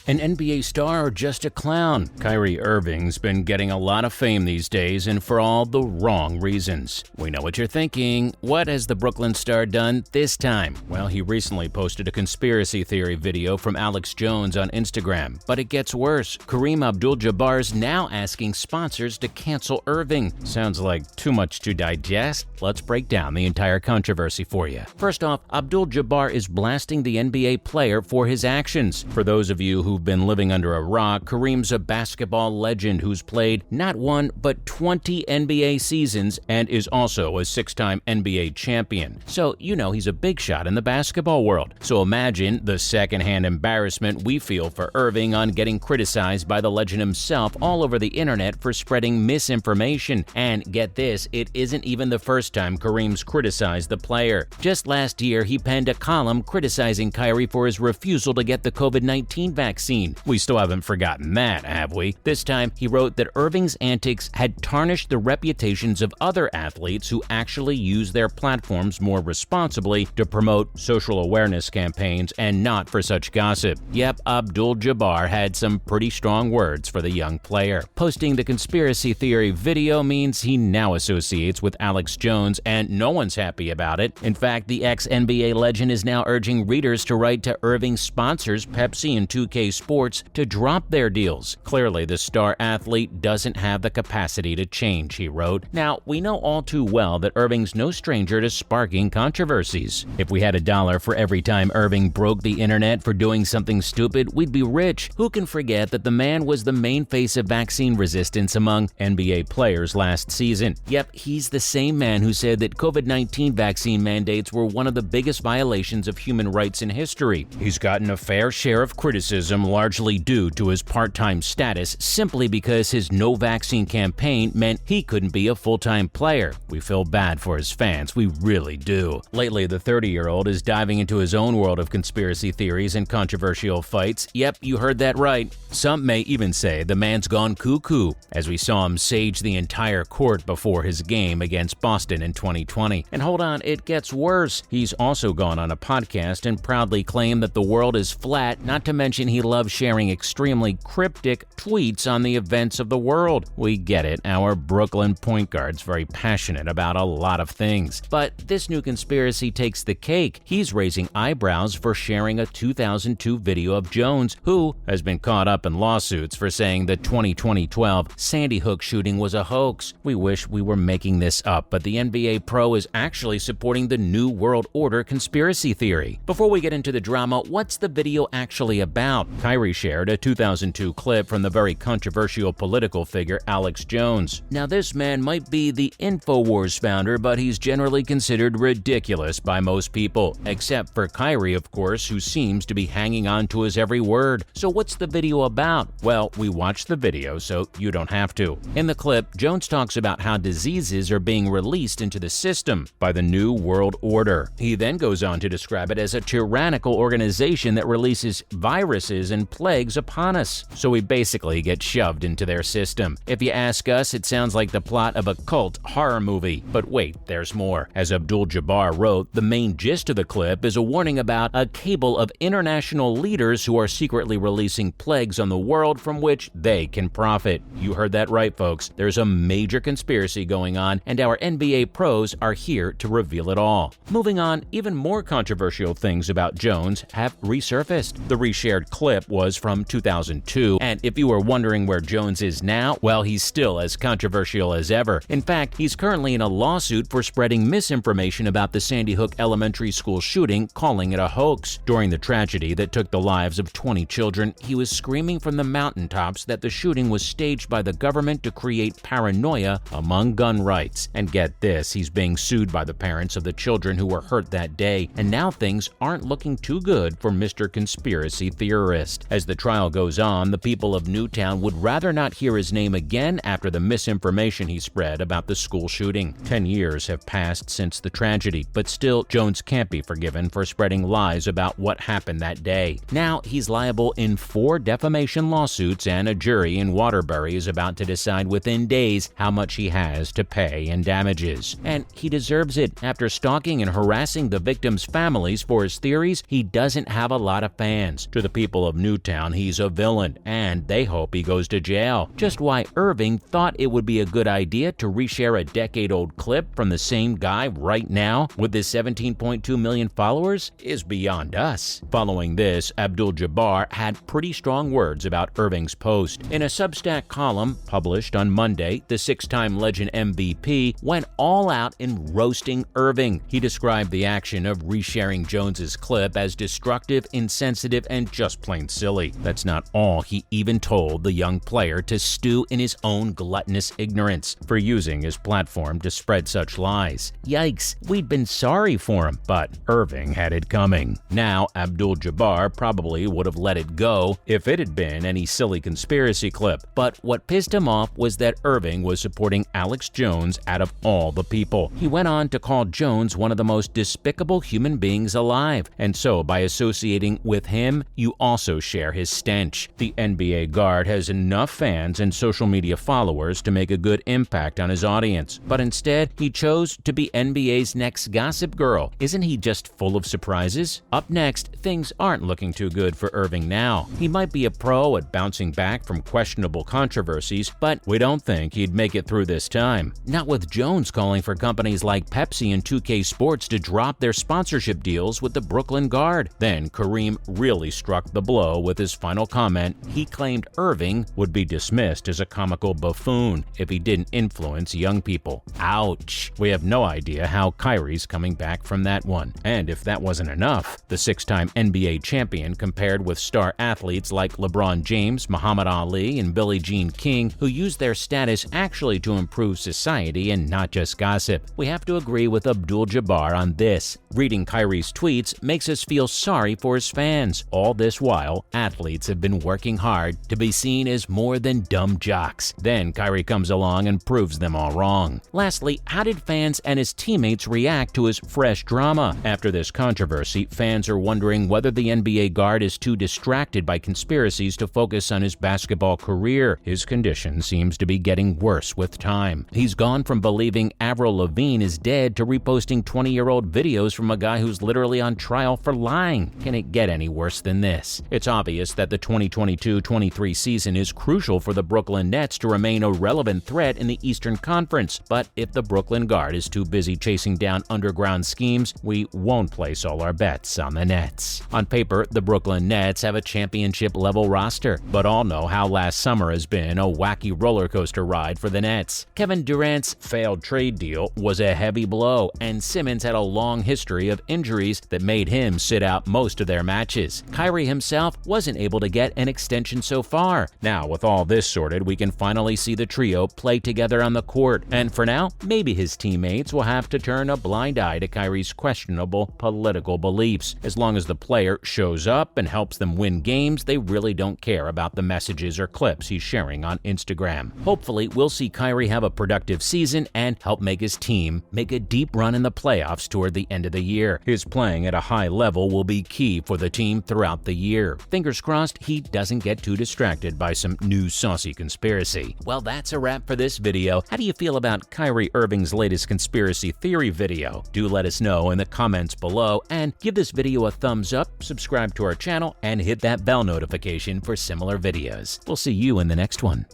An NBA star or just a clown? Kyrie Irving's been getting a lot of fame these days, and for all the wrong reasons. We know what you're thinking. What has the Brooklyn star done this time? Well, he recently posted a conspiracy theory video from Alex Jones on Instagram. But it gets worse. Kareem Abdul-Jabbar's now asking sponsors to cancel Irving. Sounds like too much to digest? Let's break down the entire controversy for you. First off, Abdul-Jabbar is blasting the NBA player for his actions. For those of you who've been living under a rock, Kareem's a basketball legend who's played not one but 20 NBA seasons and is also a 6-time NBA champion. So you know he's a big shot in the basketball world. So imagine the secondhand embarrassment we feel for Irving on getting criticized by the legend himself all over the internet for spreading misinformation. And get this, it isn't even the first time Kareem's criticized the player. Just last year, he penned a column criticizing Kyrie for his refusal to get the COVID-19 vaccine. We still haven't forgotten that, have we? This time, he wrote that Irving's antics had tarnished the reputations of other athletes who actually use their platforms more responsibly to promote social awareness campaigns and not for such gossip. Yep, Abdul-Jabbar had some pretty strong words for the young player. Posting the conspiracy theory video means he now associates with Alex Jones, and no one's happy about it. In fact, the ex-NBA legend is now urging readers to write to Irving's sponsors, Pepsi and 2K Sports, to drop their deals. Clearly, the star athlete doesn't have the capacity to change, he wrote. Now, we know all too well that Irving's no stranger to sparking controversies. If we had $1 for every time Irving broke the internet for doing something stupid, we'd be rich. Who can forget that the man was the main face of vaccine resistance among NBA players last season? Yep, he's the same man who said that COVID-19 vaccine mandates were one of the biggest violations of human rights in history. He's gotten a fair share of criticism, largely due to his part-time status, simply because his no vaccine campaign meant he couldn't be a full-time player. We feel bad for his fans, we really do. Lately, the 30-year-old is diving into his own world of conspiracy theories and controversial fights. Yep, you heard that right. Some may even say the man's gone cuckoo, as we saw him sage the entire court before his game against Boston in 2020. And hold on, it gets worse. He's also gone on a podcast and proudly claimed that the world is flat, not to mention he loves sharing extremely cryptic tweets on the events of the world. We get it, our Brooklyn point guard's very passionate about a lot of things. But this new conspiracy takes the cake. He's raising eyebrows for sharing a 2002 video of Jones, who has been caught up in lawsuits for saying the 2012 Sandy Hook shooting was a hoax. We wish we were making this up, but the NBA pro is actually supporting the New World Order conspiracy theory. Before we get into the drama, what's the video actually about? Kyrie shared a 2002 clip from the very controversial political figure Alex Jones. Now, this man might be the InfoWars founder, but he's generally considered ridiculous by most people, except for Kyrie, of course, who seems to be hanging on to his every word. So what's the video about? Well, we watched the video, so you don't have to. In the clip, Jones talks about how diseases are being released into the system by the New World Order. He then goes on to describe it as a tyrannical organization that releases viruses and plagues upon us. So we basically get shoved into their system. If you ask us, it sounds like the plot of a cult horror movie. But wait, there's more. As Abdul-Jabbar wrote, the main gist of the clip is a warning about a cabal of international leaders who are secretly releasing plagues on the world from which they can profit. You heard that right, folks. There's a major conspiracy going on, and our NBA pros are here to reveal it all. Moving on, even more controversial things about Jones have resurfaced. The reshared clip was from 2002, and if you were wondering where Jones is now, well, he's still as controversial as ever. In fact, he's currently in a lawsuit for spreading misinformation about the Sandy Hook elementary school shooting, calling it a hoax. During the tragedy that took the lives of 20 children, he was screaming from the mountaintops that the shooting was staged by the government to create paranoia among gun rights. And get this, he's being sued by the parents of the children who were hurt that day, and now things aren't looking too good for Mr. Conspiracy Theorist. As the trial goes on, the people of Newtown would rather not hear his name again after the misinformation he spread about the school shooting. 10 years have passed since the tragedy, but still, Jones can't be forgiven for spreading lies about what happened that day. Now, he's liable in 4 defamation lawsuits, and a jury in Waterbury is about to decide within days how much he has to pay in damages. And he deserves it. After stalking and harassing the victims' families for his theories, he doesn't have a lot of fans. To the people of Newtown he's a villain, and they hope he goes to jail. Just why Irving thought it would be a good idea to reshare a decade-old clip from the same guy right now with his 17.2 million followers is beyond us. Following this, Abdul-Jabbar had pretty strong words about Irving's post. In a Substack column published on Monday, the six-time legend MVP went all out in roasting Irving. He described the action of resharing Jones's clip as destructive, insensitive, and just plain silly. That's not all. He even told the young player to stew in his own gluttonous ignorance for using his platform to spread such lies. Yikes, we'd been sorry for him, but Irving had it coming. Now, Abdul-Jabbar probably would have let it go if it had been any silly conspiracy clip, but what pissed him off was that Irving was supporting Alex Jones out of all the people. He went on to call Jones one of the most despicable human beings alive, and so by associating with him, you also share his stench. The NBA guard has enough fans and social media followers to make a good impact on his audience, but instead, he chose to be NBA's next gossip girl. Isn't he just full of surprises? Up next, things aren't looking too good for Irving now. He might be a pro at bouncing back from questionable controversies, but we don't think he'd make it through this time. Not with Jones calling for companies like Pepsi and 2K Sports to drop their sponsorship deals with the Brooklyn guard. Then Kareem really struck the blow with his final comment. He claimed Irving would be dismissed as a comical buffoon if he didn't influence young people. Ouch. We have no idea how Kyrie's coming back from that one. And if that wasn't enough, the six-time NBA champion compared with star athletes like LeBron James, Muhammad Ali, and Billie Jean King, who use their status actually to improve society and not just gossip. We have to agree with Abdul-Jabbar on this. Reading Kyrie's tweets makes us feel sorry for his fans. All this while, athletes have been working hard to be seen as more than dumb jocks. Then Kyrie comes along and proves them all wrong. Lastly, how did fans and his teammates react to his fresh drama? After this controversy, fans are wondering whether the NBA guard is too distracted by conspiracies to focus on his basketball career. His condition seems to be getting worse with time. He's gone from believing Avril Lavigne is dead to reposting 20-year-old videos from a guy who's literally on trial for lying. Can it get any worse than this? It's obvious that the 2022-23 season is crucial for the Brooklyn Nets to remain a relevant threat in the Eastern Conference, but if the Brooklyn guard is too busy chasing down underground schemes, we won't place all our bets on the Nets. On paper, the Brooklyn Nets have a championship-level roster, but all know how last summer has been a wacky roller coaster ride for the Nets. Kevin Durant's failed trade deal was a heavy blow, and Simmons had a long history of injuries that made him sit out most of their matches. Kyrie himself wasn't able to get an extension so far. Now, with all this sorted, we can finally see the trio play together on the court, and for now, maybe his teammates will have to turn a blind eye to Kyrie's questionable political beliefs. As long as the player shows up and helps them win games, they really don't care about the messages or clips he's sharing on Instagram. Hopefully, we'll see Kyrie have a productive season and help make his team make a deep run in the playoffs toward the end of the year. His playing at a high level will be key for the team throughout the year. Fingers crossed he doesn't get too distracted by some new saucy conspiracy. Well, that's a wrap for this video. How do you feel about Kyrie Irving's latest conspiracy theory video? Do let us know in the comments below, and give this video a thumbs up, subscribe to our channel, and hit that bell notification for similar videos. We'll see you in the next one.